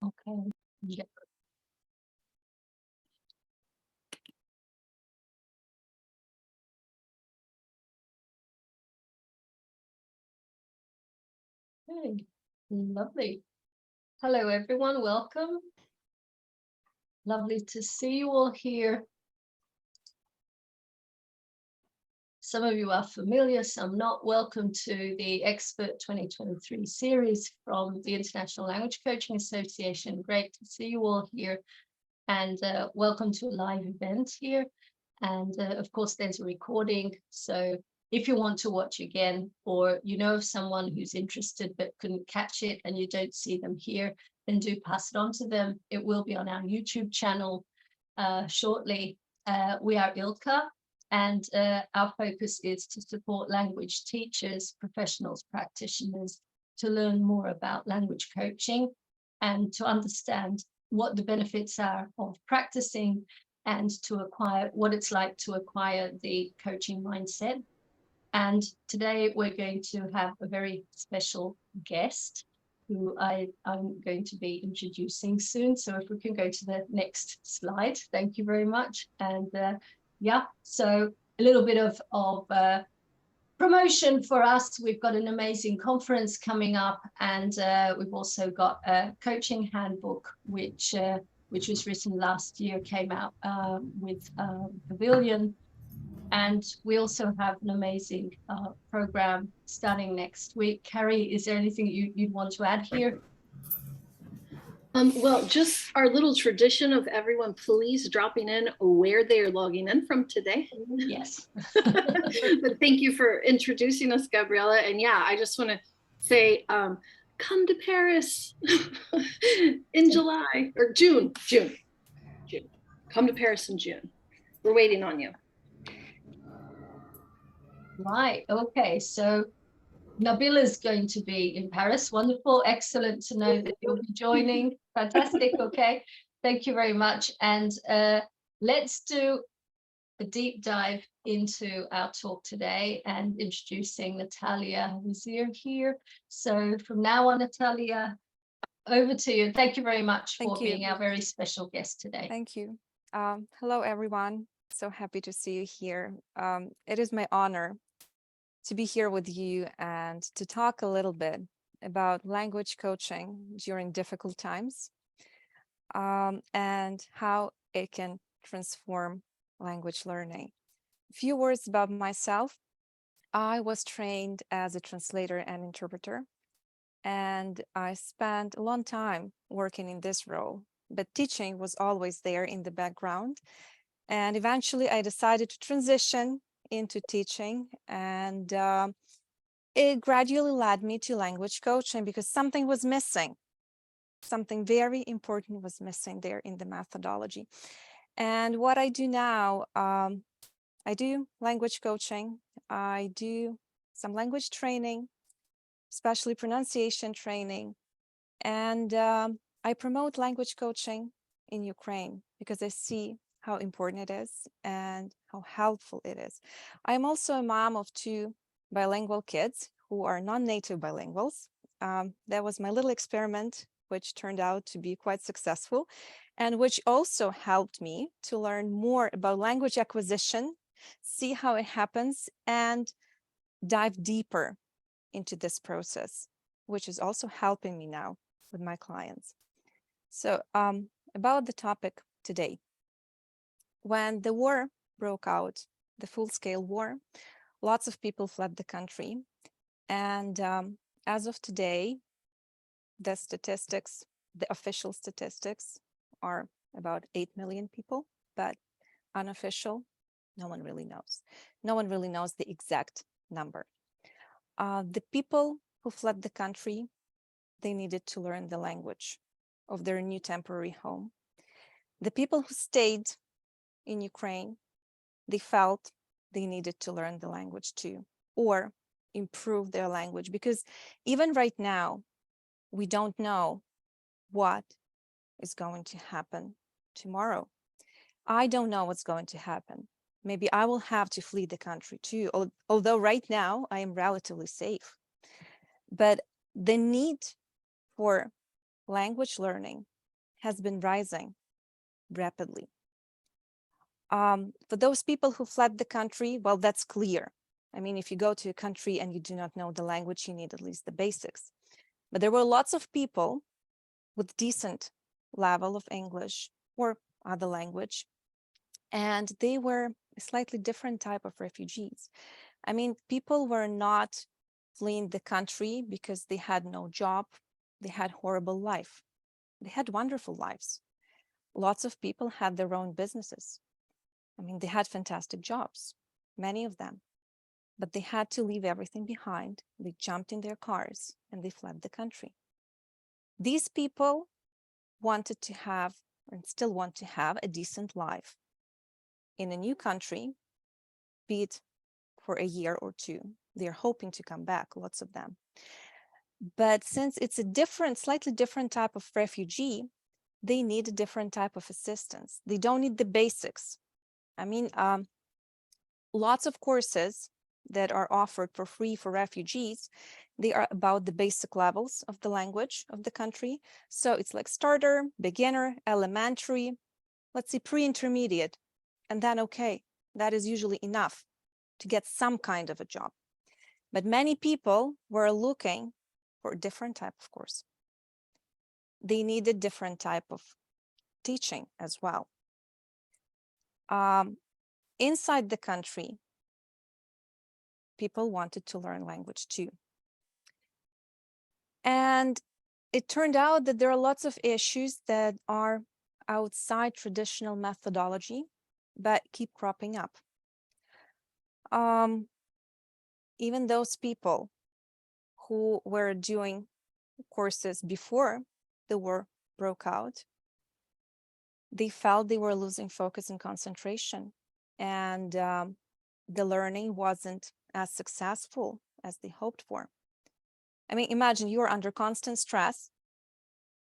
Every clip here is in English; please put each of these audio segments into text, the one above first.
Okay. Yeah. Okay. Lovely. Hello, everyone. Welcome. Lovely to see you all here. Some of you are familiar, some not. Welcome to the Expert 2023 series from the International Language Coaching Association. Great to see you all here. And welcome to a live event here. And of course, there's a recording. So if you want to watch again, or you know of someone who's interested but couldn't catch it and you don't see them here, then do pass it on to them. It will be on our YouTube channel shortly. We are ILCA, and our focus is to support language teachers, professionals, practitioners to learn more about language coaching and to understand what the benefits are of practicing and to acquire what it's like to acquire the coaching mindset. And today we're going to have a very special guest who I'm going to be introducing soon. So if we can go to the next slide, thank you very much. And yeah, so a little bit of promotion for us. We've got an amazing conference coming up, and we've also got a coaching handbook, which was written last year, came out with Pavilion. And we also have an amazing program starting next week. Carrie, is there anything you'd want to add here? Well, just our little tradition of everyone please dropping in where they're logging in from today. Yes. But thank you for introducing us, Gabriella. And yeah, I just want to say, come to Paris in July or June. Come to Paris in June. We're waiting on you. Right. Okay. So Nabila is going to be in Paris. Wonderful. Excellent to know that you'll be joining. Fantastic. Okay. Thank you very much. And let's do a deep dive into our talk today and introducing Nataliya Vizir here. So from now on, Nataliya, over to you. Thank you very much for being our very special guest today. Thank you. Hello, everyone. So happy to see you here. It is my honor to be here with you and to talk a little bit about language coaching during difficult times and how it can transform language learning. A few words about myself. I was trained as a translator and interpreter, and I spent a long time working in this role, but teaching was always there in the background. And eventually I decided to transition into teaching, and it gradually led me to language coaching because something was missing. Something very important was missing there in the methodology. And what I do now, I do language coaching. I do some language training, especially pronunciation training. And I promote language coaching in Ukraine because I see how important it is and how helpful it is. I'm also a mom of 2 bilingual kids who are non-native bilinguals. That was my little experiment, which turned out to be quite successful and which also helped me to learn more about language acquisition, see how it happens, and dive deeper into this process, which is also helping me now with my clients. So about the topic today. When the war broke out, the full-scale war, lots of people fled the country. And as of today, the statistics, the official statistics are about 8 million people, but unofficial, no one really knows. No one really knows the exact number. The people who fled the country, they needed to learn the language of their new temporary home. The people who stayed in Ukraine, they felt they needed to learn the language too, or improve their language, because even right now, we don't know what is going to happen tomorrow. I don't know what's going to happen. Maybe I will have to flee the country too, although right now I am relatively safe. But the need for language learning has been rising rapidly. For those people who fled the country, well, that's clear. I mean, if you go to a country and you do not know the language, you need at least the basics. But there were lots of people with decent level of English or other language, and they were a slightly different type of refugees. I mean, people were not fleeing the country because they had no job, they had horrible life. They had wonderful lives. Lots of people had their own businesses. I mean, they had fantastic jobs, many of them, but they had to leave everything behind. They jumped in their cars and they fled the country. These people wanted to have, and still want to have, a decent life in a new country, be it for a year or two. They're hoping to come back, lots of them. But since it's a different, slightly different type of refugee, they need a different type of assistance. They don't need the basics. I mean, lots of courses that are offered for free for refugees, they are about the basic levels of the language of the country. So it's like starter, beginner, elementary, let's say pre-intermediate, and then okay, that is usually enough to get some kind of a job. But many people were looking for a different type of course. They needed different type of teaching as well. Inside the country, people wanted to learn language too. And it turned out that there are lots of issues that are outside traditional methodology, but keep cropping up. Even those people who were doing courses before the war broke out, they felt they were losing focus and concentration, and the learning wasn't as successful as they hoped for. I mean, imagine you're under constant stress,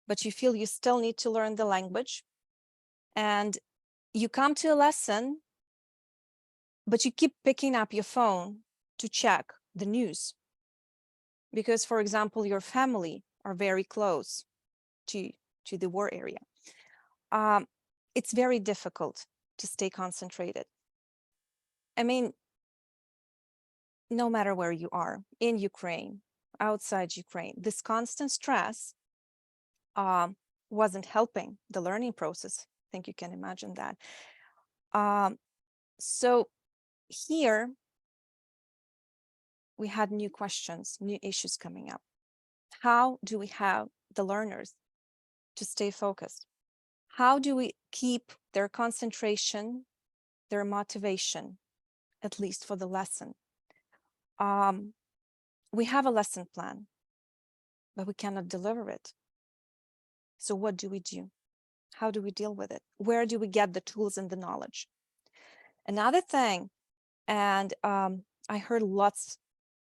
but you feel you still need to learn the language, and you come to a lesson, but you keep picking up your phone to check the news because, for example, your family are very close to the war area. It's very difficult to stay concentrated. I mean, no matter where you are, in Ukraine, outside Ukraine, this constant stress wasn't helping the learning process. I think you can imagine that. So here we had new questions, new issues coming up. How do we have the learners to stay focused? How do we keep their concentration, their motivation, at least for the lesson? We have a lesson plan, but we cannot deliver it. So what do we do? How do we deal with it? Where do we get the tools and the knowledge? Another thing, and I heard lots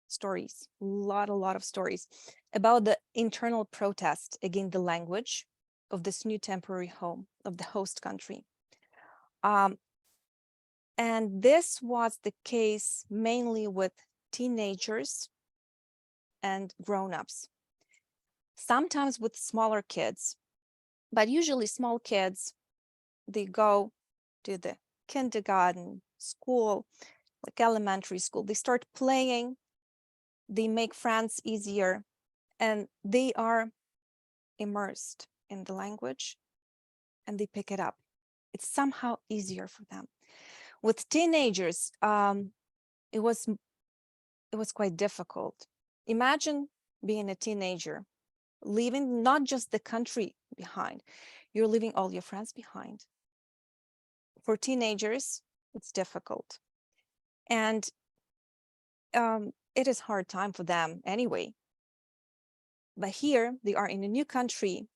stories, a lot of stories about the internal protest against the language of this new temporary home of the host country. And this was the case mainly with teenagers and grown-ups, sometimes with smaller kids, but usually small kids, they go to the kindergarten, school, like elementary school, they start playing, they make friends easier, and they are immersed in the language and they pick it up. It's somehow easier for them. With teenagers, it was quite difficult. Imagine being a teenager, leaving not just the country behind, you're leaving all your friends behind. For teenagers, it's difficult. And it is a hard time for them anyway. But here they are in a new country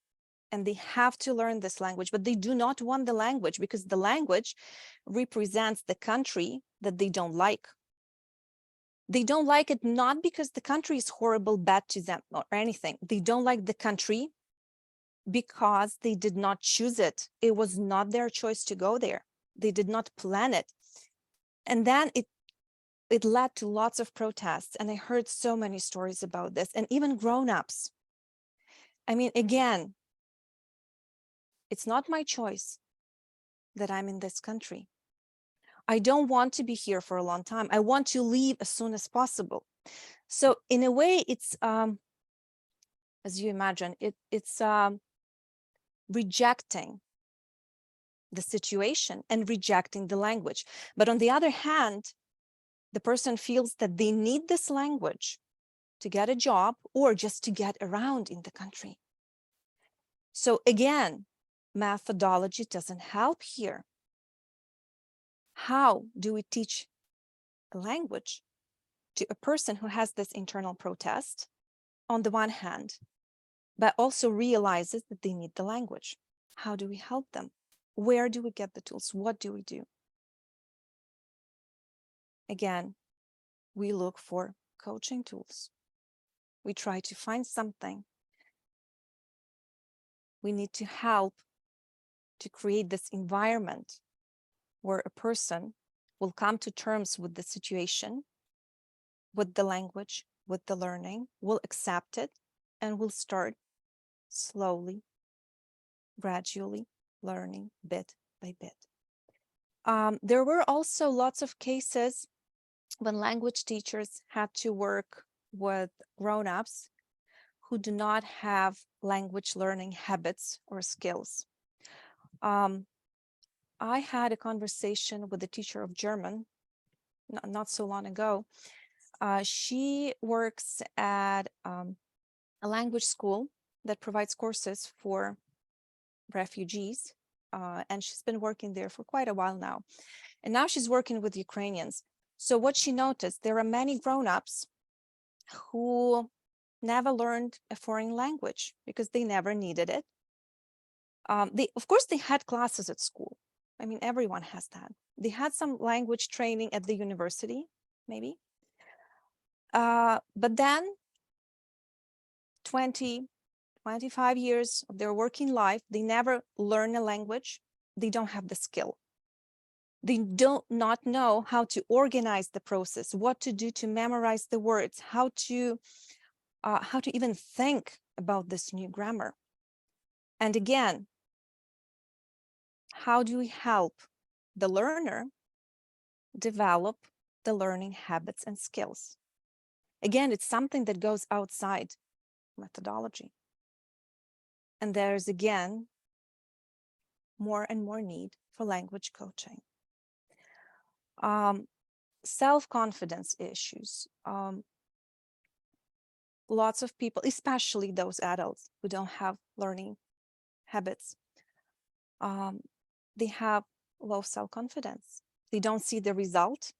and they have to learn this language, but they do not want the language because the language represents the country that they don't like. They don't like it not because the country is horrible, bad to them or anything. They don't like the country because they did not choose it. It was not their choice to go there. They did not plan it. And then it led to lots of protests. And I heard so many stories about this, and even grown-ups. I mean, again, It's not my choice that I'm in this country. I don't want to be here for a long time. I want to leave as soon as possible. So in a way, it's, as you imagine, it's rejecting the situation and rejecting the language. But on the other hand, the person feels that they need this language to get a job or just to get around in the country. So again, methodology doesn't help here. How do we teach a language to a person who has this internal protest on the one hand, but also realizes that they need the language? How do we help them? Where do we get the tools? What do we do? Again, we look for coaching tools. We try to find something. We need to help to create this environment where a person will come to terms with the situation, with the language, with the learning, will accept it, and will start slowly, gradually learning bit by bit. There were also lots of cases when language teachers had to work with grown-ups who do not have language learning habits or skills. I had a conversation with a teacher of German not so long ago. She works at a language school that provides courses for refugees, and she's been working there for quite a while now. And now she's working with Ukrainians. So what she noticed, there are many grown-ups who never learned a foreign language because they never needed it. Of course, they had classes at school. I mean, everyone has that. They had some language training at the university, maybe. But then 20, 25 years of their working life, they never learn a language. They don't have the skill. They do not know how to organize the process, what to do to memorize the words, how to even think about this new grammar. And again, how do we help the learner develop the learning habits and skills? Again, it's something that goes outside methodology. And there's again more and more need for language coaching. Self-confidence issues. Lots of people, especially those adults who don't have learning habits, they have low self-confidence. They don't see the result.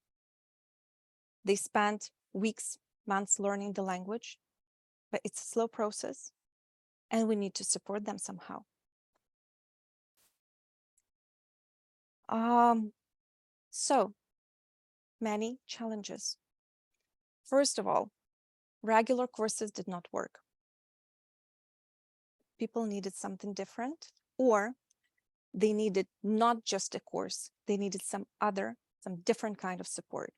They spend weeks, months learning the language, but it's a slow process, and we need to support them somehow. So many challenges. First of all, regular courses did not work. People needed something different, or they needed not just a course, they needed some different kind of support.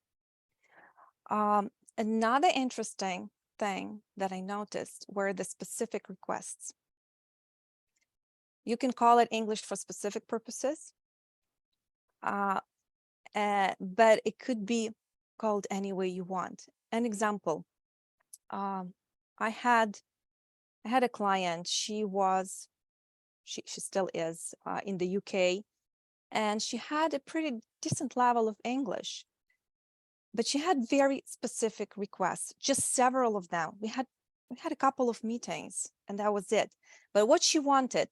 Another interesting thing that I noticed were the specific requests. You can call it English for specific purposes, but it could be called any way you want. An example, I had a client. She still is in the UK, and she had a pretty decent level of English, but she had very specific requests, just several of them. We had a couple of meetings, and that was it. But what she wanted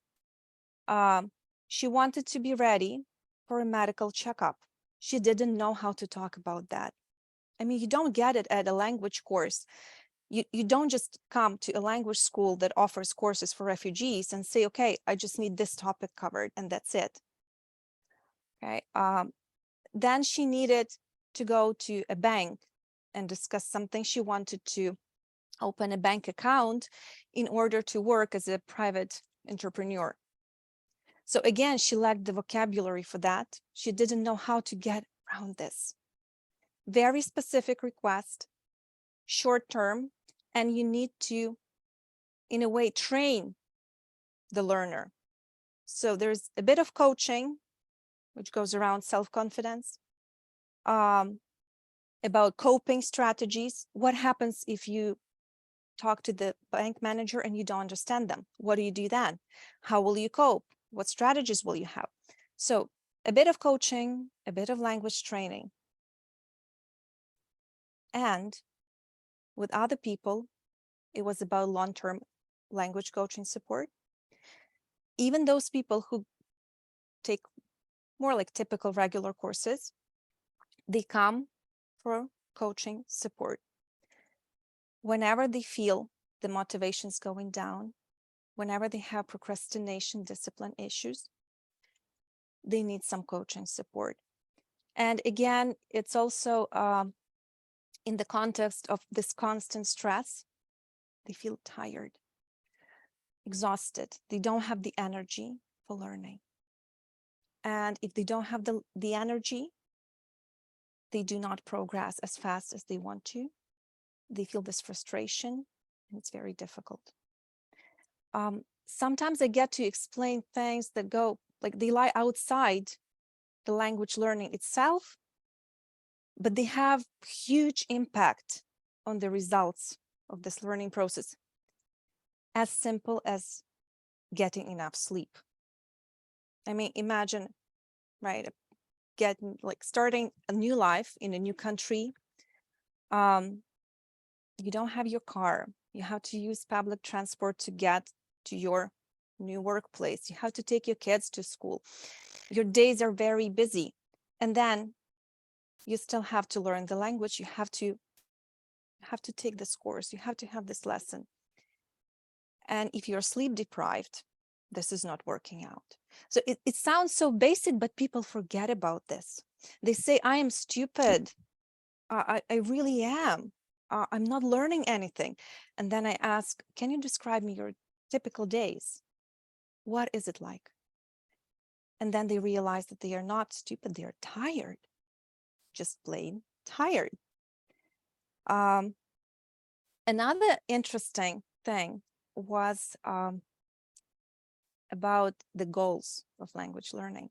to be ready for a medical checkup. She didn't know how to talk about that. I mean, you don't get it at a language course. You don't just come to a language school that offers courses for refugees and say, okay, I just need this topic covered, and that's it. Okay. Then she needed to go to a bank and discuss something. She wanted to open a bank account in order to work as a private entrepreneur. So again, she lacked the vocabulary for that. She didn't know how to get around this. Very specific request, short term, and you need to, in a way, train the learner So there's a bit of coaching, which goes around self-confidence, about coping strategies. What happens if you talk to the bank manager and you don't understand them? What do you do then? How will you cope? What strategies will you have? So a bit of coaching, a bit of language training. And with other people, it was about long-term language coaching support. Even those people who take more like typical regular courses, they come for coaching support. Whenever they feel the motivation's going down, whenever they have procrastination, discipline issues, they need some coaching support. And again, it's also in the context of this constant stress, they feel tired, exhausted. They don't have the energy for learning. And if they don't have the energy, they do not progress as fast as they want to. They feel this frustration, and it's very difficult. Sometimes I get to explain things that go, like they lie outside the language learning itself, but they have huge impact on the results of this learning process. As simple as getting enough sleep. I mean, imagine, right, starting a new life in a new country. You don't have your car. You have to use public transport to get to your new workplace. You have to take your kids to school. Your days are very busy. And then you still have to learn the language. You have to take this course. You have to have this lesson. And if you're sleep deprived, this is not working out. So it sounds so basic, but people forget about this. They say, I am stupid. I really am. I'm not learning anything. And then I ask, can you describe me your typical days? What is it like? And then they realize that they are not stupid, they are tired, just plain tired. Another interesting thing was about the goals of language learning.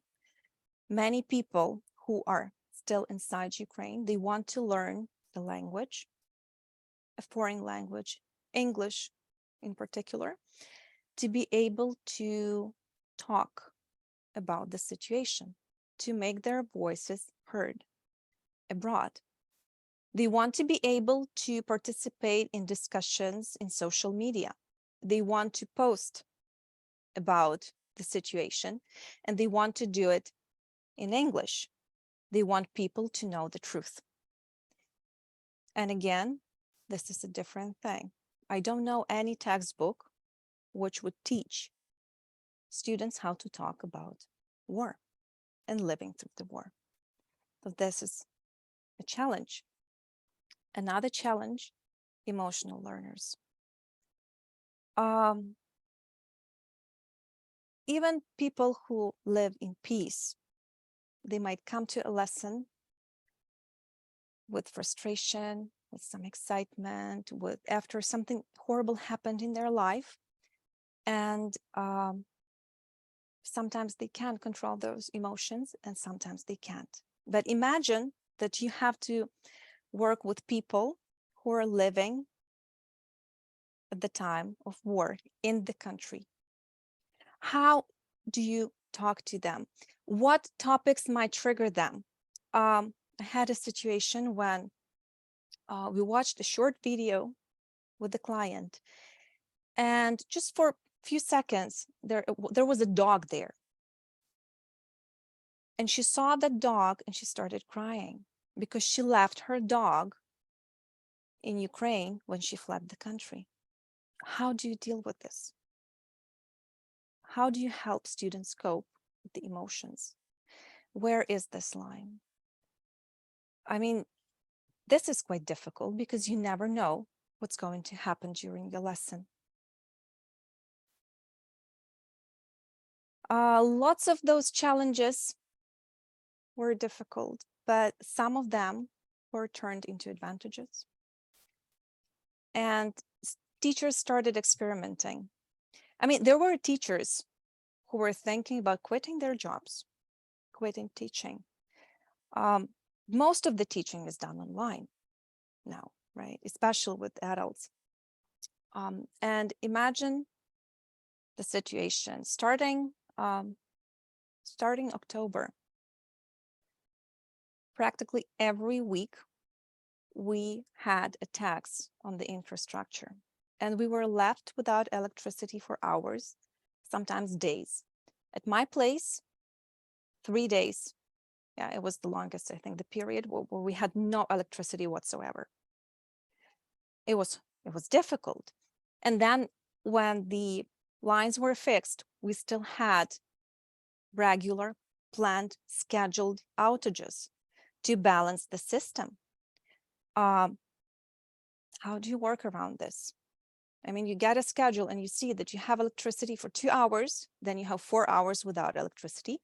Many people who are still inside Ukraine, they want to learn the language, a foreign language, English in particular, to be able to talk about the situation, to make their voices heard abroad. They want to be able to participate in discussions in social media. They want to post about the situation, and they want to do it in English. They want people to know the truth. And again, this is a different thing. I don't know any textbook which would teach students how to talk about war and living through the war. So this is a challenge. Another challenge, emotional learners. Even people who live in peace, they might come to a lesson with frustration, with some excitement, after something horrible happened in their life. And sometimes they can control those emotions and sometimes they can't. But imagine that you have to work with people who are living at the time of war in the country. How do you talk to them? What topics might trigger them? I had a situation when we watched a short video with the client, and just for a few seconds, there was a dog there. And she saw the dog and she started crying because she left her dog in Ukraine when she fled the country. How do you deal with this? How do you help students cope with the emotions? Where is this line? I mean, this is quite difficult because you never know what's going to happen during the lesson. Lots of those challenges were difficult, but some of them were turned into advantages. And teachers started experimenting. I mean, there were teachers who were thinking about quitting their jobs, quitting teaching. Most of the teaching is done online now, right? Especially with adults. And imagine the situation starting October. Practically every week, we had attacks on the infrastructure, and we were left without electricity for hours, sometimes days. At my place, 3 days. Yeah, it was the longest, I think, the period where we had no electricity whatsoever. It was difficult. And then when the lines were fixed, we still had regular, planned, scheduled outages to balance the system. How do you work around this? I mean, you get a schedule and you see that you have electricity for 2 hours, then you have 4 hours without electricity,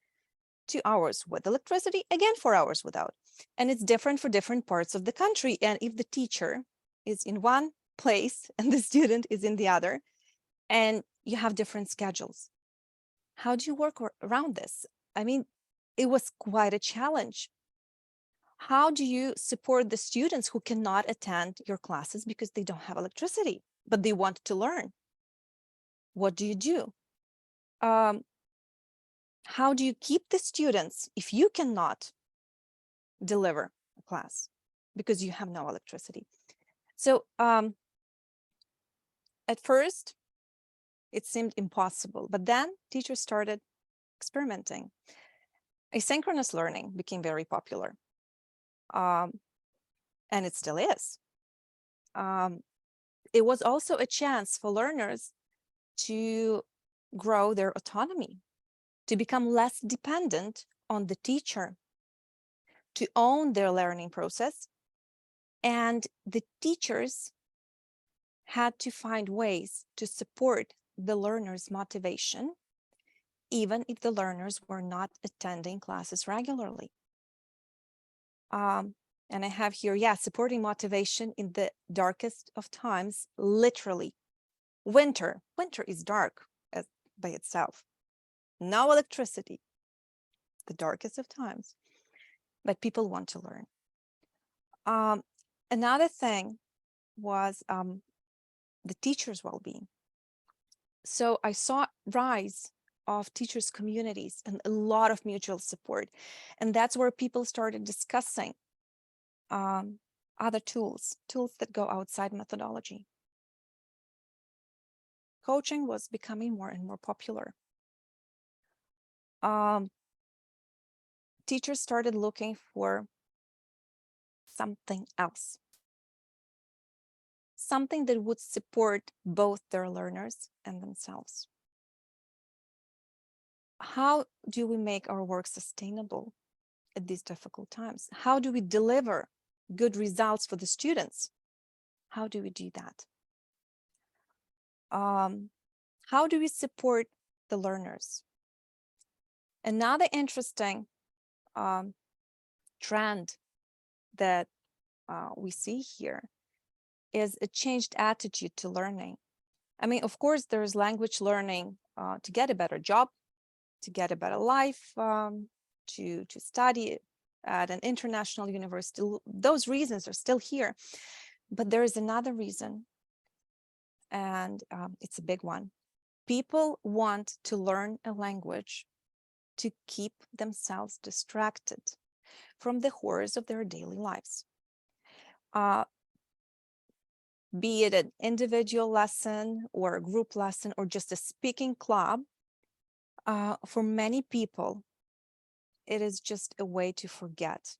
2 hours with electricity, again 4 hours without. And it's different for different parts of the country. And if the teacher is in one place and the student is in the other, and you have different schedules, how do you work around this? I mean, it was quite a challenge. How do you support the students who cannot attend your classes because they don't have electricity, but they want to learn? What do you do? How do you keep the students if you cannot deliver a class because you have no electricity? So at first, it seemed impossible, but then teachers started experimenting. Asynchronous learning became very popular, and it still is. It was also a chance for learners to grow their autonomy, to become less dependent on the teacher, to own their learning process. And the teachers had to find ways to support the learners' motivation, even if the learners were not attending classes regularly. And I have here, supporting motivation in the darkest of times, literally. Winter is dark by itself. No electricity, the darkest of times, but people want to learn. Another thing was the teachers' well-being. So I saw rise of teachers' communities and a lot of mutual support. And that's where people started discussing other tools that go outside methodology. Coaching was becoming more and more popular. Teachers started looking for something else, something that would support both their learners and themselves. How do we make our work sustainable at these difficult times? How do we deliver good results for the students? How do we do that? How do we support the learners? Another interesting trend that we see here is a changed attitude to learning. I mean, of course, there's language learning to get a better job, to get a better life, to study at an international university. Those reasons are still here. But there is another reason, and it's a big one. People want to learn a language to keep themselves distracted from the horrors of their daily lives. Be it an individual lesson or a group lesson or just a speaking club, for many people, it is just a way to forget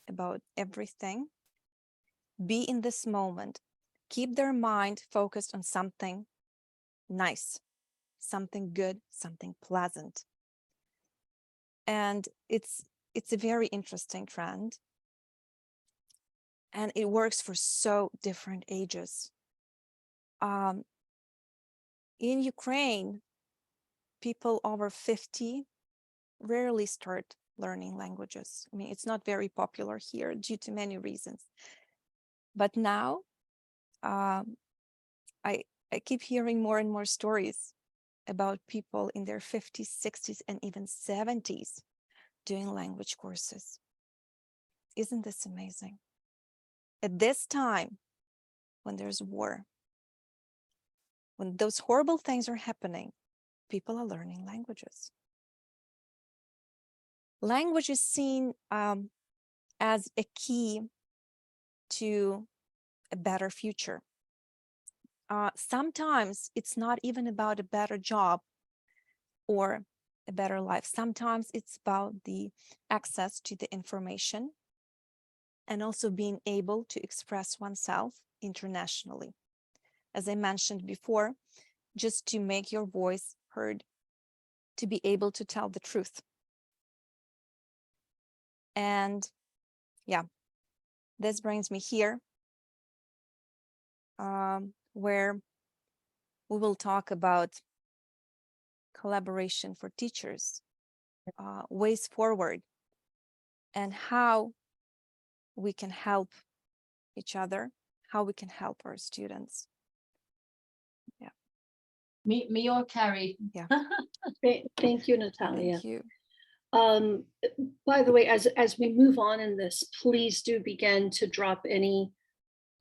about everything, be in this moment, keep their mind focused on something nice, something good, something pleasant. And it's a very interesting trend. And it works for so different ages. In Ukraine, people over 50 rarely start learning languages. I mean, it's not very popular here due to many reasons. But now, I keep hearing more and more stories about people in their 50s, 60s, and even 70s doing language courses. Isn't this amazing? At this time, when there's war, when those horrible things are happening, people are learning languages. Language is seen as a key to a better future. Sometimes it's not even about a better job or a better life. Sometimes it's about the access to the information and also being able to express oneself internationally. As I mentioned before, just to make your voice heard, to be able to tell the truth. And yeah, this brings me here, where we will talk about collaboration for teachers, ways forward, and how we can help each other, how we can help our students. Yeah. Me or Carrie? Yeah. Thank you, Nataliya. Thank you. By the way, as we move on in this, please do begin to drop any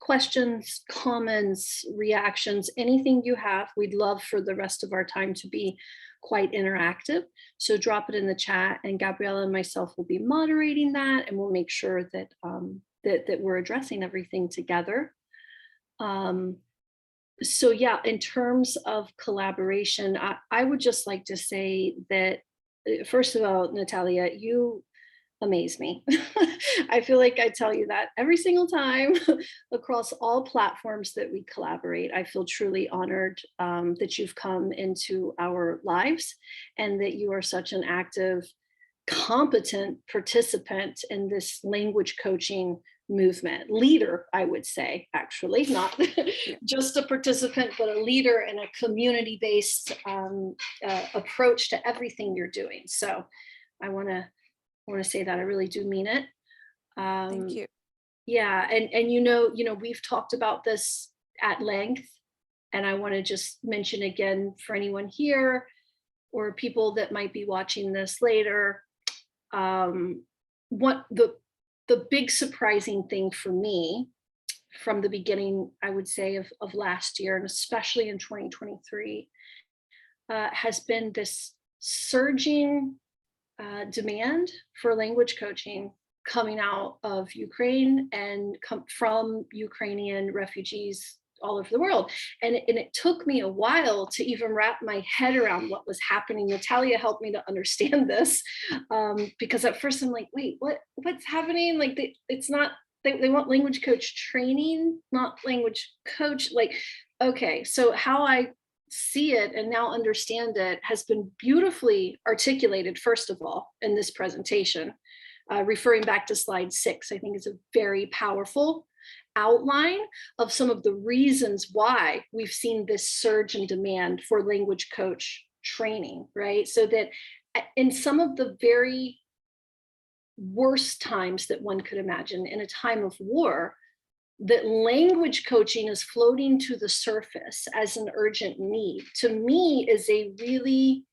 questions, comments, reactions, anything you have. We'd love for the rest of our time to be quite interactive. So drop it in the chat, and Gabriella and myself will be moderating that, and we'll make sure that that we're addressing everything together. So yeah, in terms of collaboration, I would just like to say that, first of all, Nataliya, you amaze me. I feel like I tell you that every single time across all platforms that we collaborate. I feel truly honored that you've come into our lives and that you are such an active, competent participant in this language coaching movement. Leader, I would say, actually, not just a participant, but a leader in a community-based approach to everything you're doing. So I want to say that I really do mean it. Thank you. Yeah, and you know, we've talked about this at length, and I want to just mention again for anyone here or people that might be watching this later, what the big surprising thing for me from the beginning, I would say, of last year, and especially in 2023, has been this surging demand for language coaching coming out of Ukraine and from Ukrainian refugees all over the world. And it took me a while to even wrap my head around what was happening. Nataliya helped me to understand this, because at first I'm like, wait, what's happening? Like it's not, they want language coach training, not language coach. Like, okay, so how I see it and now understand it has been beautifully articulated, first of all, in this presentation. Referring back to slide 6, I think is a very powerful outline of some of the reasons why we've seen this surge in demand for language coach training, right? So that in some of the very worst times that one could imagine, in a time of war, that language coaching is floating to the surface as an urgent need, to me is a really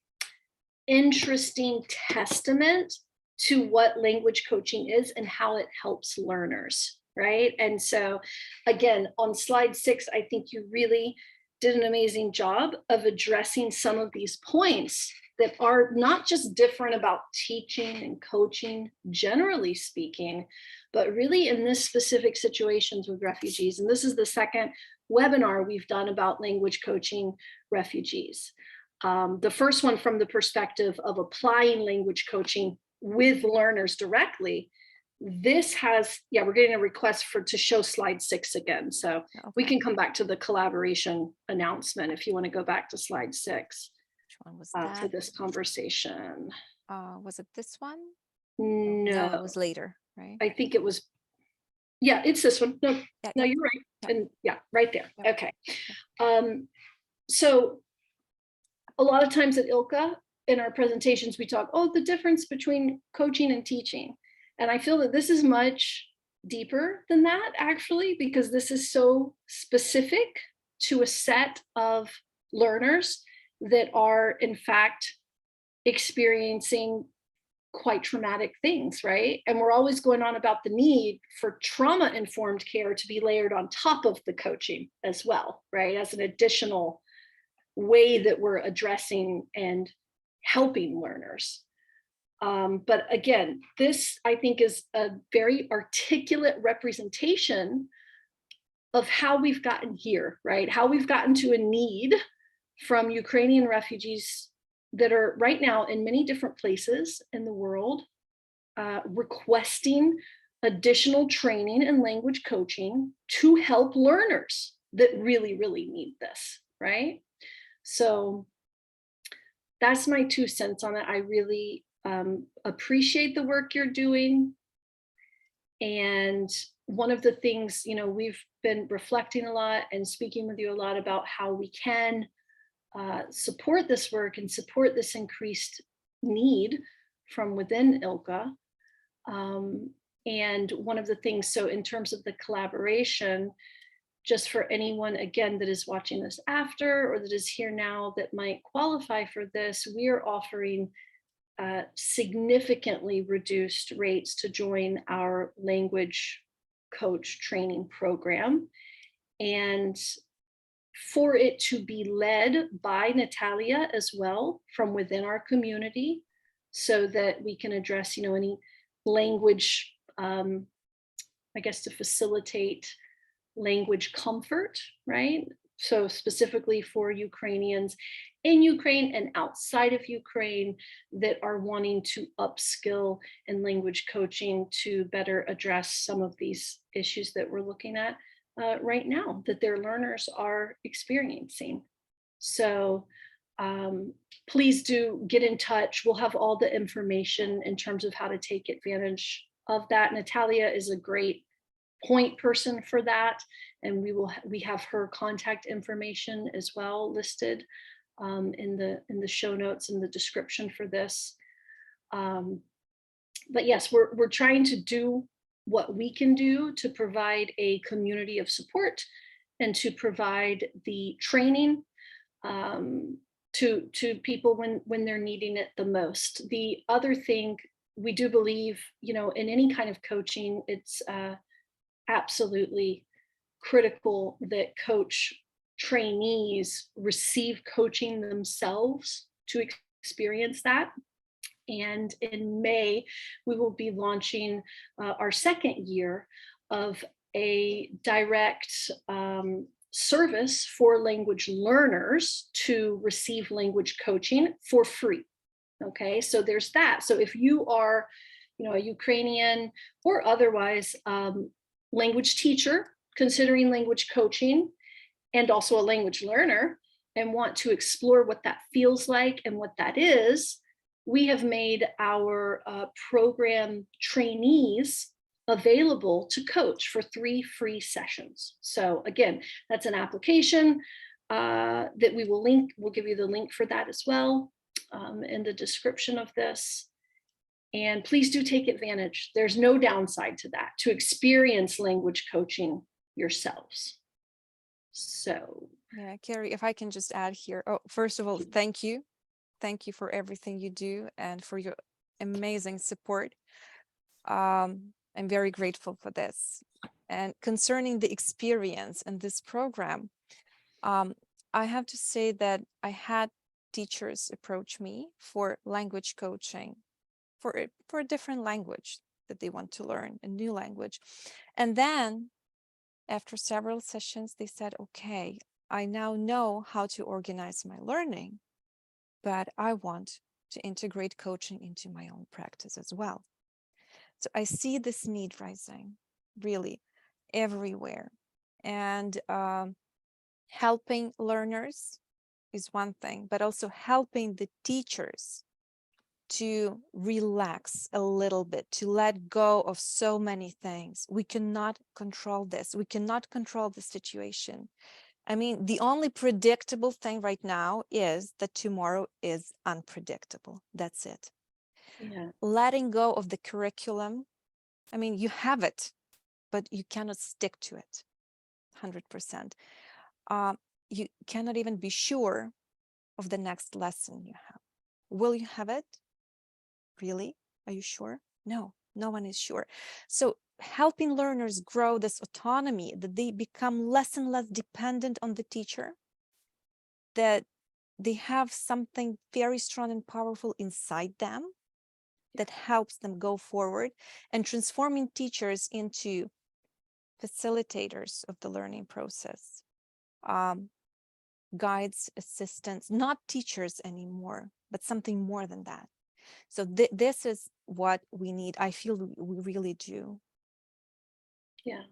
interesting testament to what language coaching is and how it helps learners, right? And so again, on slide 6, I think you really did an amazing job of addressing some of these points that are not just different about teaching and coaching, generally speaking, but really in this specific situations with refugees. And this is the second webinar we've done about language coaching refugees. The first one from the perspective of applying language coaching with learners directly. This has, yeah, we're getting a request to show slide 6 again. So okay, we can come back to the collaboration announcement if you want to go back to slide 6. Which one was that? For this conversation. Was it this one? No, it was later, right? I think it was, yeah, it's this one. No, yeah, no, you're right. Yeah. And yeah, right there. Yeah. Okay. Yeah. So a lot of times at ILCA, in our presentations, we talk, the difference between coaching and teaching. And I feel that this is much deeper than that, actually, because this is so specific to a set of learners that are in fact experiencing quite traumatic things, right? And we're always going on about the need for trauma-informed care to be layered on top of the coaching as well, right? As an additional way that we're addressing and helping learners. But again, this I think is a very articulate representation of how we've gotten here, right? How we've gotten to a need from Ukrainian refugees that are right now in many different places in the world, requesting additional training and language coaching to help learners that really, really need this, right? So that's my 2 cents on it. I really appreciate the work you're doing. And one of the things, you know, we've been reflecting a lot and speaking with you a lot about how we can support this work and support this increased need from within ILCA. And one of the things, so in terms of the collaboration, just for anyone, again, that is watching this after or that is here now that might qualify for this, we are offering significantly reduced rates to join our language coach training program. And for it to be led by Nataliya as well from within our community, so that we can address, you know, any language, I guess, to facilitate language comfort, right? So specifically for Ukrainians in Ukraine and outside of Ukraine that are wanting to upskill in language coaching to better address some of these issues that we're looking at right now that their learners are experiencing. So please do get in touch. We'll have all the information in terms of how to take advantage of that. Nataliya is a great point person for that, and we have her contact information as well listed in the show notes and the description for this. But yes, we're trying to do what we can do to provide a community of support and to provide the training to people when they're needing it the most. The other thing, we do believe, you know, in any kind of coaching, it's absolutely critical that coach trainees receive coaching themselves to experience that. And in May, we will be launching our second year of a direct service for language learners to receive language coaching for free. Okay, so there's that. So if you are, you know, a Ukrainian or otherwise language teacher considering language coaching and also a language learner and want to explore what that feels like and what that is, we have made our program trainees available to coach for 3 free sessions. So again, that's an application that we will link. We'll give you the link for that as well in the description of this. And please do take advantage. There's no downside to that, to experience language coaching yourselves. So. Yeah, Carrie, if I can just add here. Oh, first of all, thank you. Thank you for everything you do and for your amazing support. I'm very grateful for this. And concerning the experience in this program, I have to say that I had teachers approach me for language coaching for a different language that they want to learn, a new language. And then after several sessions, they said, okay, I now know how to organize my learning, but I want to integrate coaching into my own practice as well. So I see this need rising really everywhere. And helping learners is one thing, but also helping the teachers to relax a little bit, to let go of so many things. We cannot control this. We cannot control the situation. I mean, the only predictable thing right now is that tomorrow is unpredictable. That's it. Yeah. Letting go of the curriculum. I mean, you have it, but you cannot stick to it 100%. You cannot even be sure of the next lesson you have. Will you have it? Really? Are you sure? No, no one is sure. So helping learners grow this autonomy, that they become less and less dependent on the teacher, that they have something very strong and powerful inside them that helps them go forward, and transforming teachers into facilitators of the learning process, guides, assistants, not teachers anymore, but something more than that. So this is what we need. I feel we really do. Yeah.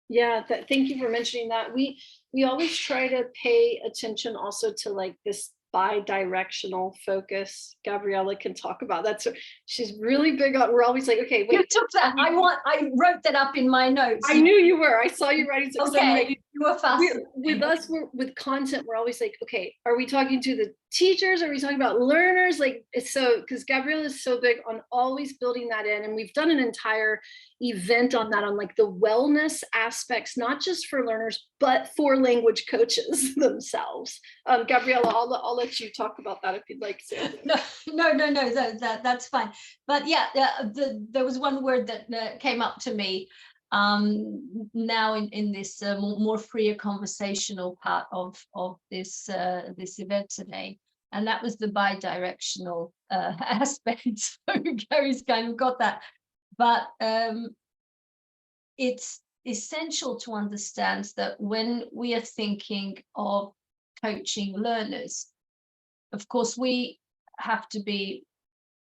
Yeah, thank you for mentioning that. We always try to pay attention also to like this bi-directional focus. Gabriella can talk about that. So she's really big on, we're always like, okay, wait. You took that. I wrote that up in my notes. I knew you were. I saw you writing. So okay, you were fast. With us, with content, we're always like, okay, are we talking to the teachers? Are we talking about learners? Like, it's so, because Gabriella is so big on always building that in. And we've done an entire event on that, on like the wellness aspects, not just for learners, but for language coaches themselves. Gabriella, I'll let you talk about that if you'd like to. No, that's fine. But yeah, there was one word that came up to me now in this more freer conversational part of this this event today, and that was the bi-directional aspect. So Gary's kind of got that, but it's essential to understand that when we are thinking of coaching learners, of course we have to be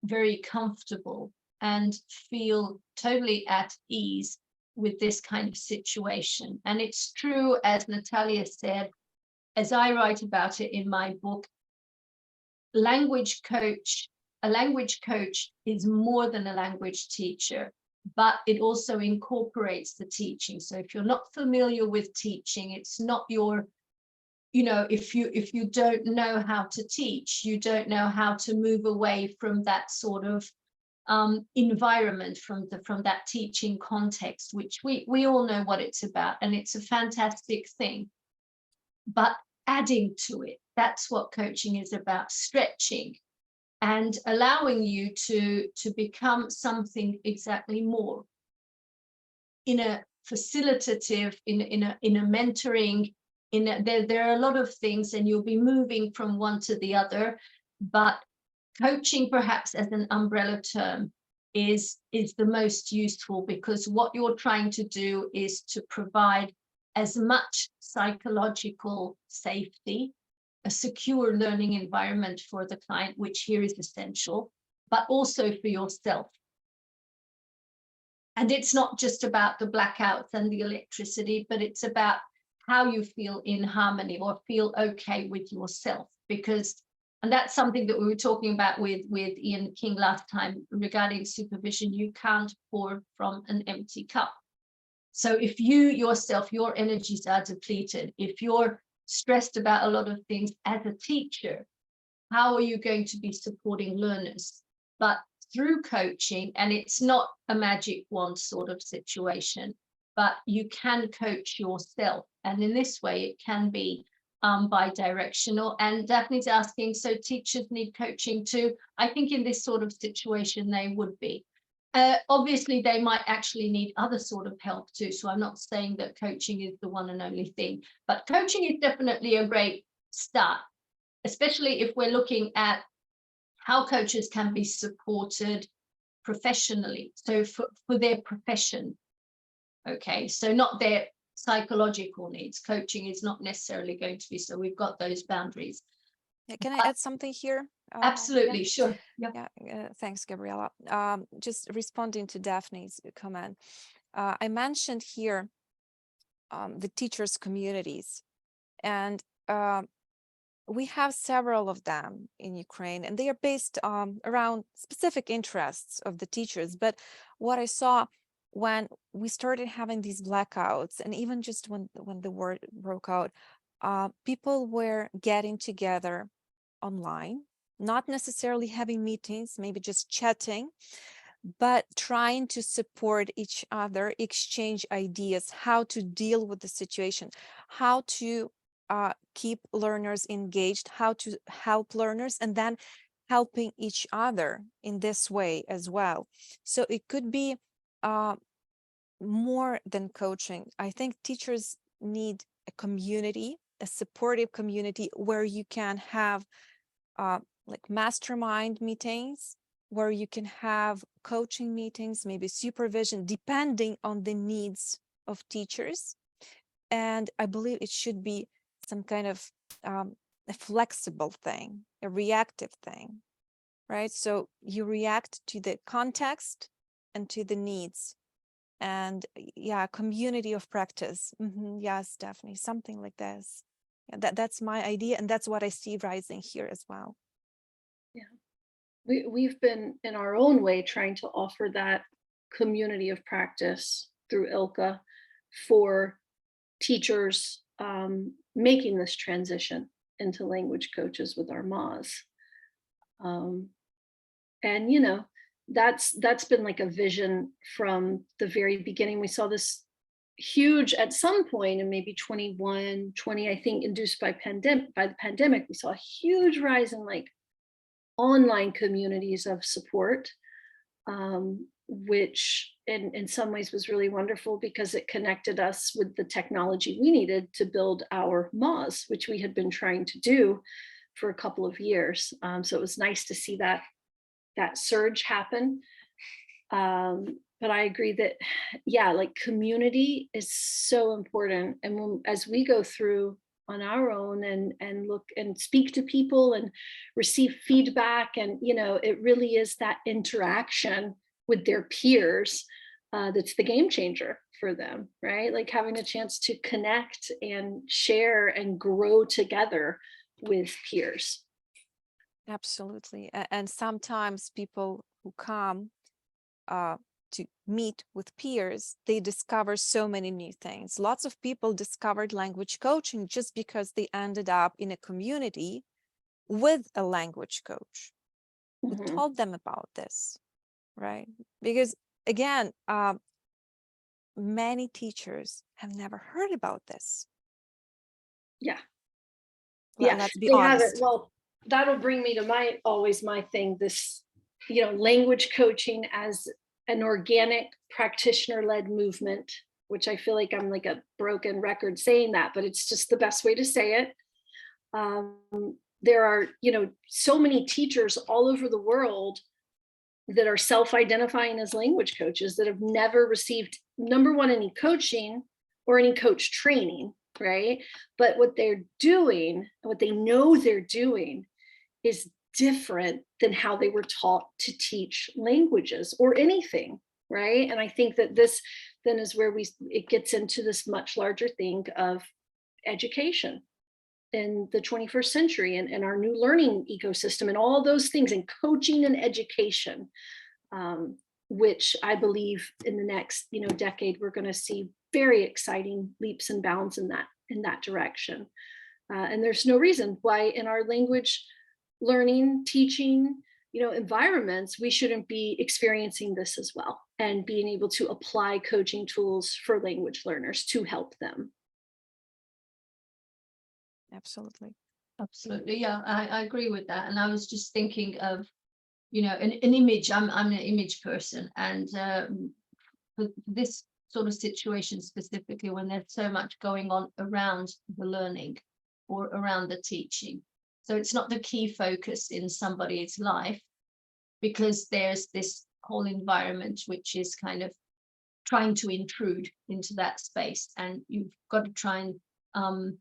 very comfortable and feel totally at ease with this kind of situation. And it's true, as Nataliya said, as I write about it in my book, a language coach is more than a language teacher, but it also incorporates the teaching. So if you're not familiar with teaching, it's not your, if you don't know how to teach, you don't know how to move away from that sort of environment, from that teaching context, which we all know what it's about, and it's a fantastic thing. But adding to it, that's what coaching is about: stretching and allowing you to become something exactly more, in a facilitative, in a mentoring, there are a lot of things, and you'll be moving from one to the other. But coaching, perhaps as an umbrella term, is the most useful, because what you're trying to do is to provide as much psychological safety, a secure learning environment for the client, which here is essential, but also for yourself. And it's not just about the blackouts and the electricity, but it's about how you feel in harmony or feel okay with yourself. Because, and that's something that we were talking about with Ian King last time regarding supervision, you can't pour from an empty cup. So if you yourself, your energies are depleted, if you're stressed about a lot of things as a teacher, how are you going to be supporting learners? But through coaching, and it's not a magic wand sort of situation, but you can coach yourself. And in this way, it can be bi-directional. And Daphne's asking, so teachers need coaching too? I think in this sort of situation, they would be. Obviously, they might actually need other sort of help too. So I'm not saying that coaching is the one and only thing, but coaching is definitely a great start, especially if we're looking at how coaches can be supported professionally. So for their profession, okay, so not their psychological needs. Coaching is not necessarily going to be, so we've got those boundaries. Yeah, can I add something here? Absolutely, yeah. sure. Yeah, thanks, Gabriella. Just responding to Daphne's comment, I mentioned here the teachers' communities, and we have several of them in Ukraine, and they are based around specific interests of the teachers. But what I saw when we started having these blackouts, and even just when the war broke out, people were getting together online, not necessarily having meetings, maybe just chatting, but trying to support each other, exchange ideas, how to deal with the situation, how to keep learners engaged, how to help learners, and then helping each other in this way as well. So it could be more than coaching. I think teachers need a community, a supportive community where you can have like mastermind meetings, where you can have coaching meetings, maybe supervision, depending on the needs of teachers. And I believe it should be some kind of a flexible thing, a reactive thing, right? So you react to the context and to the needs. And yeah, community of practice. Yes, definitely something like this. Yeah, that's my idea, and that's what I see rising here as well. Yeah, we've been in our own way trying to offer that community of practice through ILCA for teachers making this transition into language coaches with our MAs. And you know, that's been like a vision from the very beginning. We saw this huge at some point in maybe 21, 20, I think, induced by the pandemic, we saw a huge rise in like online communities of support, which in some ways was really wonderful because it connected us with the technology we needed to build our MAs, which we had been trying to do for a couple of years. So it was nice to see that surge happen. But I agree that, yeah, like community is so important. And as we go through on our own and look and speak to people and receive feedback, and you know, it really is that interaction with their peers that's the game changer for them, right? Like having a chance to connect and share and grow together with peers. Absolutely. And sometimes people who come to meet with peers, they discover so many new things. Lots of people discovered language coaching just because they ended up in a community with a language coach who told them about this, right? Because again, many teachers have never heard about this. Yeah. Let's be they honest. haven't. Well, that'll bring me to my thing, this, you know, language coaching as an organic practitioner-led movement, which I feel like I'm like a broken record saying that, but it's just the best way to say it. There are, you know, so many teachers all over the world that are self-identifying as language coaches that have never received, number one, any coaching or any coach training, right? But what they're doing, what they know they're doing, is different than how they were taught to teach languages or anything, right? And I think that this then is where it gets into this much larger thing of education in the 21st century and our new learning ecosystem and all those things, and coaching and education, which I believe in the next, you know, decade, we're going to see very exciting leaps and bounds in that direction. And there's no reason why in our language learning, teaching, you know, environments, we shouldn't be experiencing this as well and being able to apply coaching tools for language learners to help them. Absolutely. Absolutely. Yeah, I agree with that. And I was just thinking of, you know, an image. I'm an image person, and for this sort of situation specifically, when there's so much going on around the learning or around the teaching. So it's not the key focus in somebody's life, because there's this whole environment which is kind of trying to intrude into that space, and you've got to try and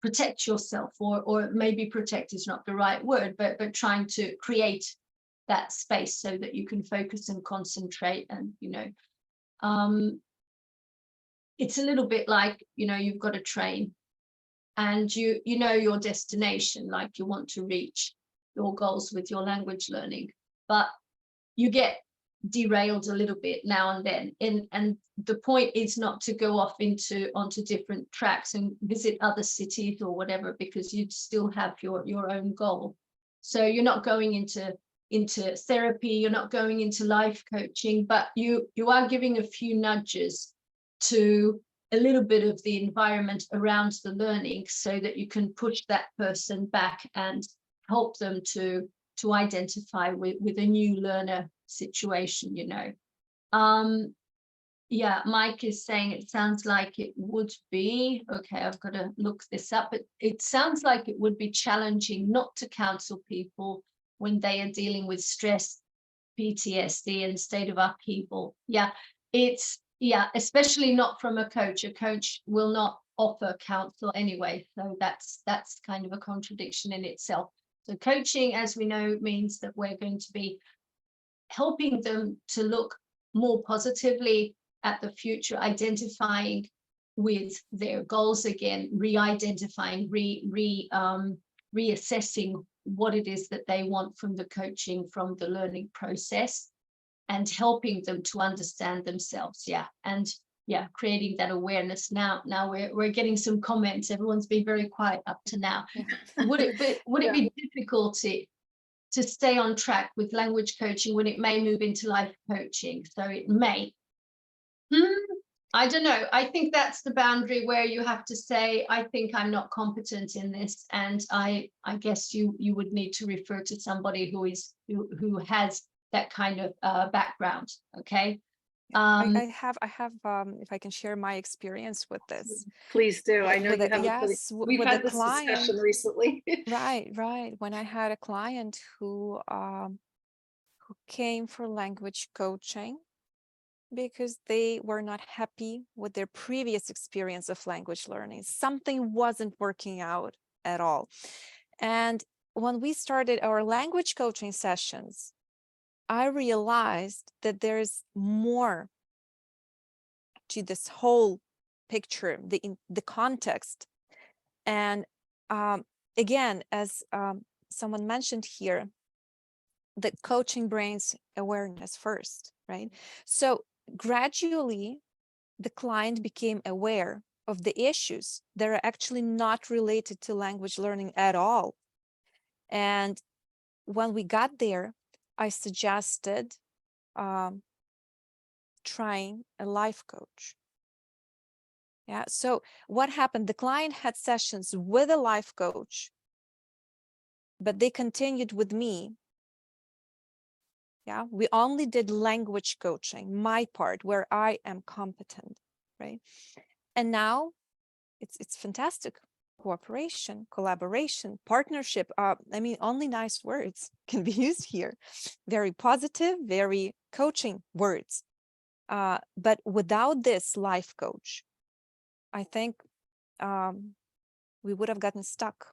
protect yourself, or maybe protect is not the right word, but trying to create that space so that you can focus and concentrate. And you know, it's a little bit like, you know, you've got a train and you know your destination, like you want to reach your goals with your language learning, but you get derailed a little bit now and then, and the point is not to go off onto different tracks and visit other cities or whatever, because you still have your own goal. So you're not going into therapy, you're not going into life coaching, but you are giving a few nudges to a little bit of the environment around the learning so that you can push that person back and help them to identify with a new learner situation, you know. Yeah, Mike is saying it sounds like it would be, okay, I've got to look this up, but it sounds like it would be challenging not to counsel people when they are dealing with stress, PTSD, and state of upheaval. Yeah, yeah, especially not from a coach. A coach will not offer counsel anyway, so that's kind of a contradiction in itself. So coaching, as we know, means that we're going to be helping them to look more positively at the future, identifying with their goals again, re-identifying, reassessing what it is that they want from the coaching, from the learning process, and helping them to understand themselves. Yeah, and yeah, creating that awareness. Now we're getting some comments. Everyone's been very quiet up to now. Would it be difficult to stay on track with language coaching when it may move into life coaching? So it may. I don't know. I think that's the boundary where you have to say, I think I'm not competent in this, and I guess you would need to refer to somebody who has that kind of background. Okay. I have if I can share my experience with this. Please do. I know With you a- have. yes, We've with had a this client. discussion recently. Right. When I had a client who came for language coaching because they were not happy with their previous experience of language learning. Something wasn't working out at all. And when we started our language coaching sessions, I realized that there's more to this whole picture, the context. And again, as someone mentioned here, that coaching brings awareness first, right? So gradually, the client became aware of the issues that are actually not related to language learning at all. And when we got there, I suggested trying a life coach. Yeah. So what happened? The client had sessions with a life coach, but they continued with me. Yeah. We only did language coaching, my part, where I am competent, right? And now it's fantastic. Cooperation, collaboration, partnership. I mean, only nice words can be used here. Very positive, very coaching words. But without this life coach, I think we would have gotten stuck,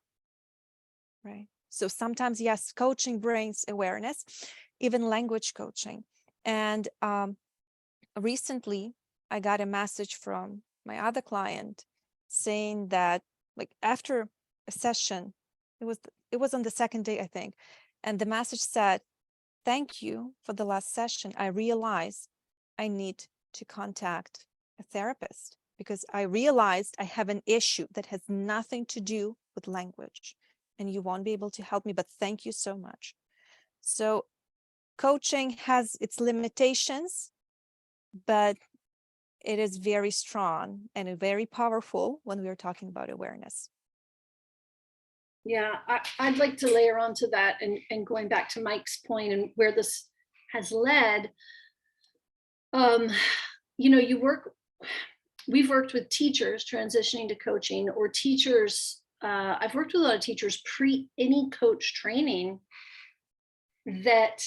right? So sometimes, yes, coaching brings awareness, even language coaching. And recently, I got a message from my other client saying that, like, after a session, it was on the second day, I think, and the message said, "Thank you for the last session. I realized I need to contact a therapist because I realized I have an issue that has nothing to do with language, and you won't be able to help me, but thank you so much." So coaching has its limitations, but it is very strong and very powerful when we are talking about awareness. Yeah, I'd like to layer onto that, and going back to Mike's point and where this has led. You know, we've worked with teachers transitioning to coaching, or teachers. I've worked with a lot of teachers pre any coach training. That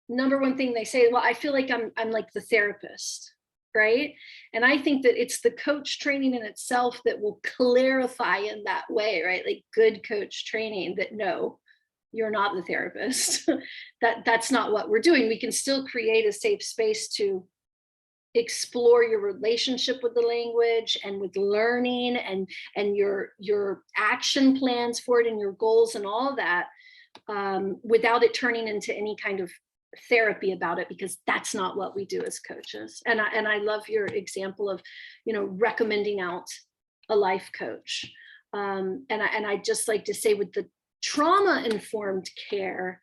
number one thing they say, well, I feel like I'm like the therapist, right? And I think that it's the coach training in itself that will clarify in that way, right? Like good coach training, that no, you're not the therapist. That's not what we're doing. We can still create a safe space to explore your relationship with the language and with learning, and your action plans for it and your goals and all that, without it turning into any kind of therapy about it, because that's not what we do as coaches. And I love your example of, you know, recommending out a life coach. And I just like to say, with the trauma informed care,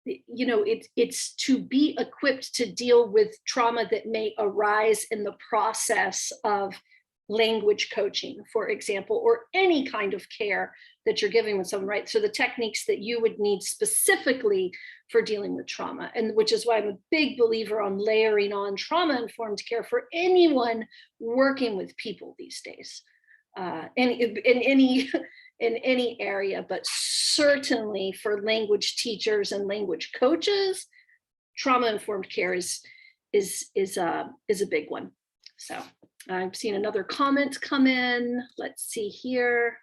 you know, it's to be equipped to deal with trauma that may arise in the process of language coaching, for example, or any kind of care that you're giving with someone, right? So the techniques that you would need specifically for dealing with trauma, and which is why I'm a big believer on layering on trauma-informed care for anyone working with people these days, in any area, but certainly for language teachers and language coaches, trauma-informed care is a big one. So I've seen another comment come in. Let's see here.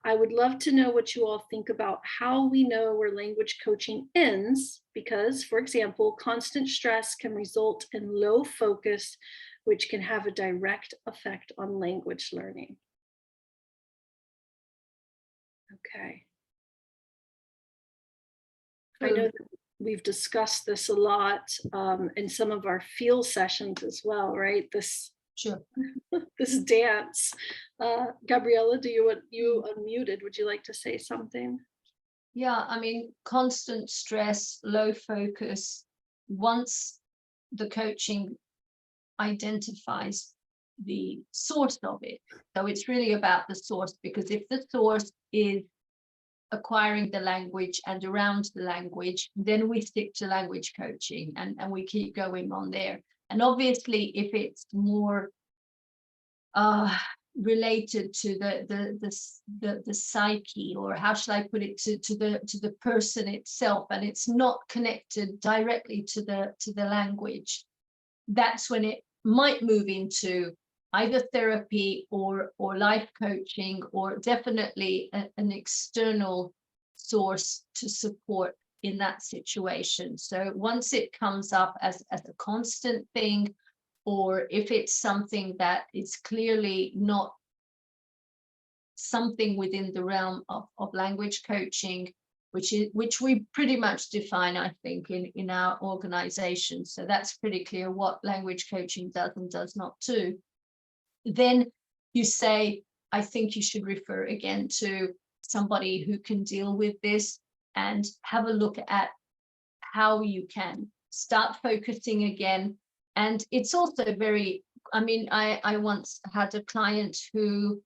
I would love to know what you all think about how we know where language coaching ends, because, for example, constant stress can result in low focus, which can have a direct effect on language learning. Okay. I know that we've discussed this a lot in some of our field sessions as well, right? This Sure. this dance. Gabriella, you unmuted? Would you like to say something? Yeah, I mean, constant stress, low focus. Once the coaching identifies the source of it, so it's really about the source, because if the source is acquiring the language and around the language, then we stick to language coaching and we keep going on there. And obviously, if it's more related to the psyche, or how should I put it, to the person itself, and it's not connected directly to the language, that's when it might move into either therapy or life coaching, or definitely an external source to support in that situation. So once it comes up as a constant thing, or if it's something that is clearly not something within the realm of language coaching, which we pretty much define, I think, in our organization. So that's pretty clear what language coaching does and does not do. Then you say, I think you should refer again to somebody who can deal with this, and have a look at how you can start focusing again. And it's also very, I mean, I once had a client who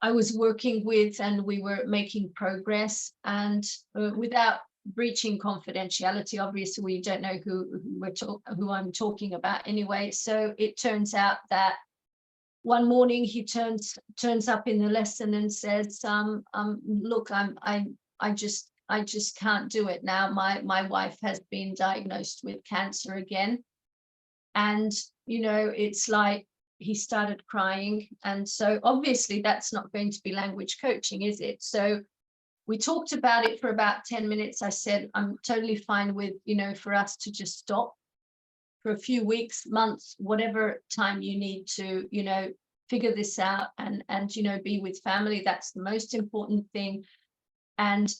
I was working with, and we were making progress, and without breaching confidentiality, obviously we don't know who I'm talking about anyway. So it turns out that one morning he turns up in the lesson and says, look, I just can't do it now. My wife has been diagnosed with cancer again. And, you know, it's like he started crying. And so obviously that's not going to be language coaching, is it? So we talked about it for about 10 minutes. I said, I'm totally fine with, you know, for us to just stop for a few weeks, months, whatever time you need to, you know, figure this out and you know, be with family. That's the most important thing. And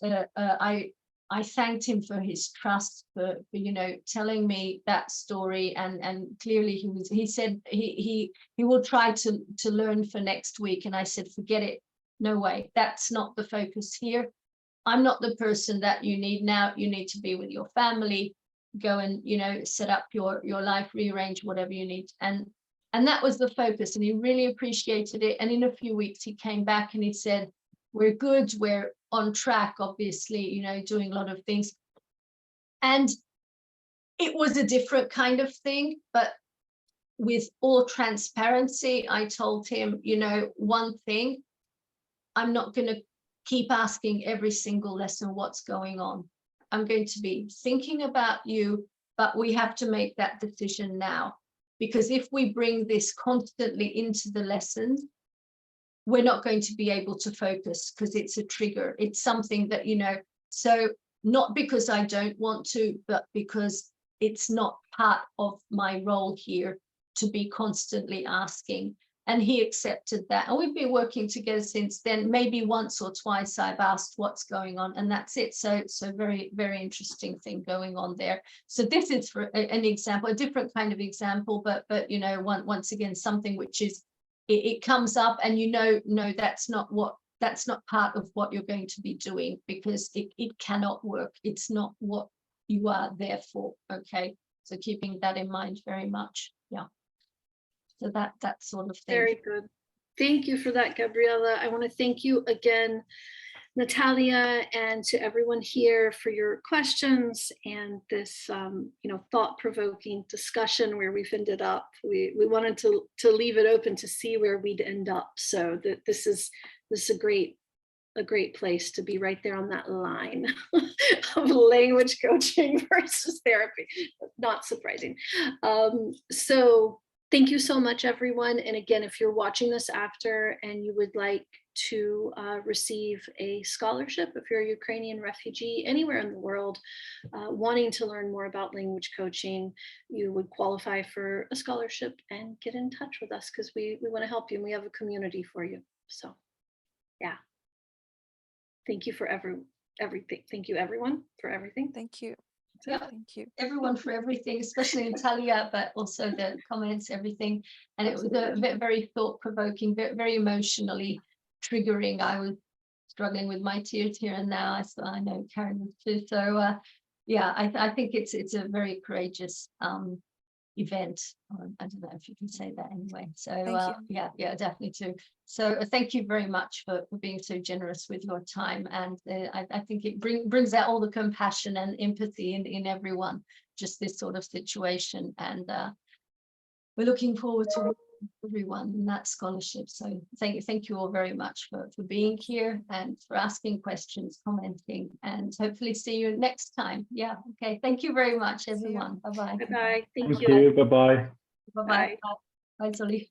I thanked him for his trust, for you know, telling me that story, and clearly he said he will try to learn for next week. And I said, forget it, no way, that's not the focus here. I'm not the person that you need now. You need to be with your family, go and, you know, set up your life, rearrange whatever you need. And that was the focus, and he really appreciated it. And in a few weeks he came back and he said, we're good, we're on track, obviously, you know, doing a lot of things. And it was a different kind of thing, but with all transparency, I told him, you know, one thing, I'm not going to keep asking every single lesson what's going on. I'm going to be thinking about you, but we have to make that decision now. Because if we bring this constantly into the lessons, we're not going to be able to focus, because it's a trigger. It's something that, you know, so not because I don't want to, but because it's not part of my role here to be constantly asking. And he accepted that. And we've been working together since then. Maybe once or twice I've asked what's going on, and that's it. So very, very interesting thing going on there. So this is for an example, a different kind of example, but you know, once again, something which is, it comes up, and you know, no, that's not what that's not part of what you're going to be doing, because it cannot work. It's not what you are there for. Okay, so keeping that in mind very much. Yeah, so that sort of thing. Very good. Thank you for that, Gabriela. I want to thank you again, Nataliya, and to everyone here for your questions and this thought-provoking discussion where we've ended up. We wanted to leave it open to see where we'd end up. So that this is a great place to be, right there on that line of language coaching versus therapy. Not surprising. So thank you so much, everyone. And again, if you're watching this after and you would like to receive a scholarship, if you're a Ukrainian refugee anywhere in the world wanting to learn more about language coaching, you would qualify for a scholarship and get in touch with us, because we want to help you and we have a community for you. So yeah. Thank you for everything. Thank you, everyone, for everything. Thank you. Yeah. Thank you. Everyone for everything, especially Nataliya, but also the comments, everything. And it was a very thought-provoking, very emotionally triggering. I was struggling with my tears here and now. I know Karen was too. So yeah, I think it's a very courageous event. I don't know if you can say that anyway. So yeah, definitely too. So thank you very much for being so generous with your time. And I think it brings out all the compassion and empathy in everyone, just this sort of situation. And we're looking forward to working with everyone in that scholarship. So thank you all very much for being here and for asking questions, commenting, and hopefully see you next time. Yeah, okay. Thank you very much, everyone. Bye-bye. Bye-bye. Thank Thank you. you. Bye-bye. Bye-bye. Bye, Zoli.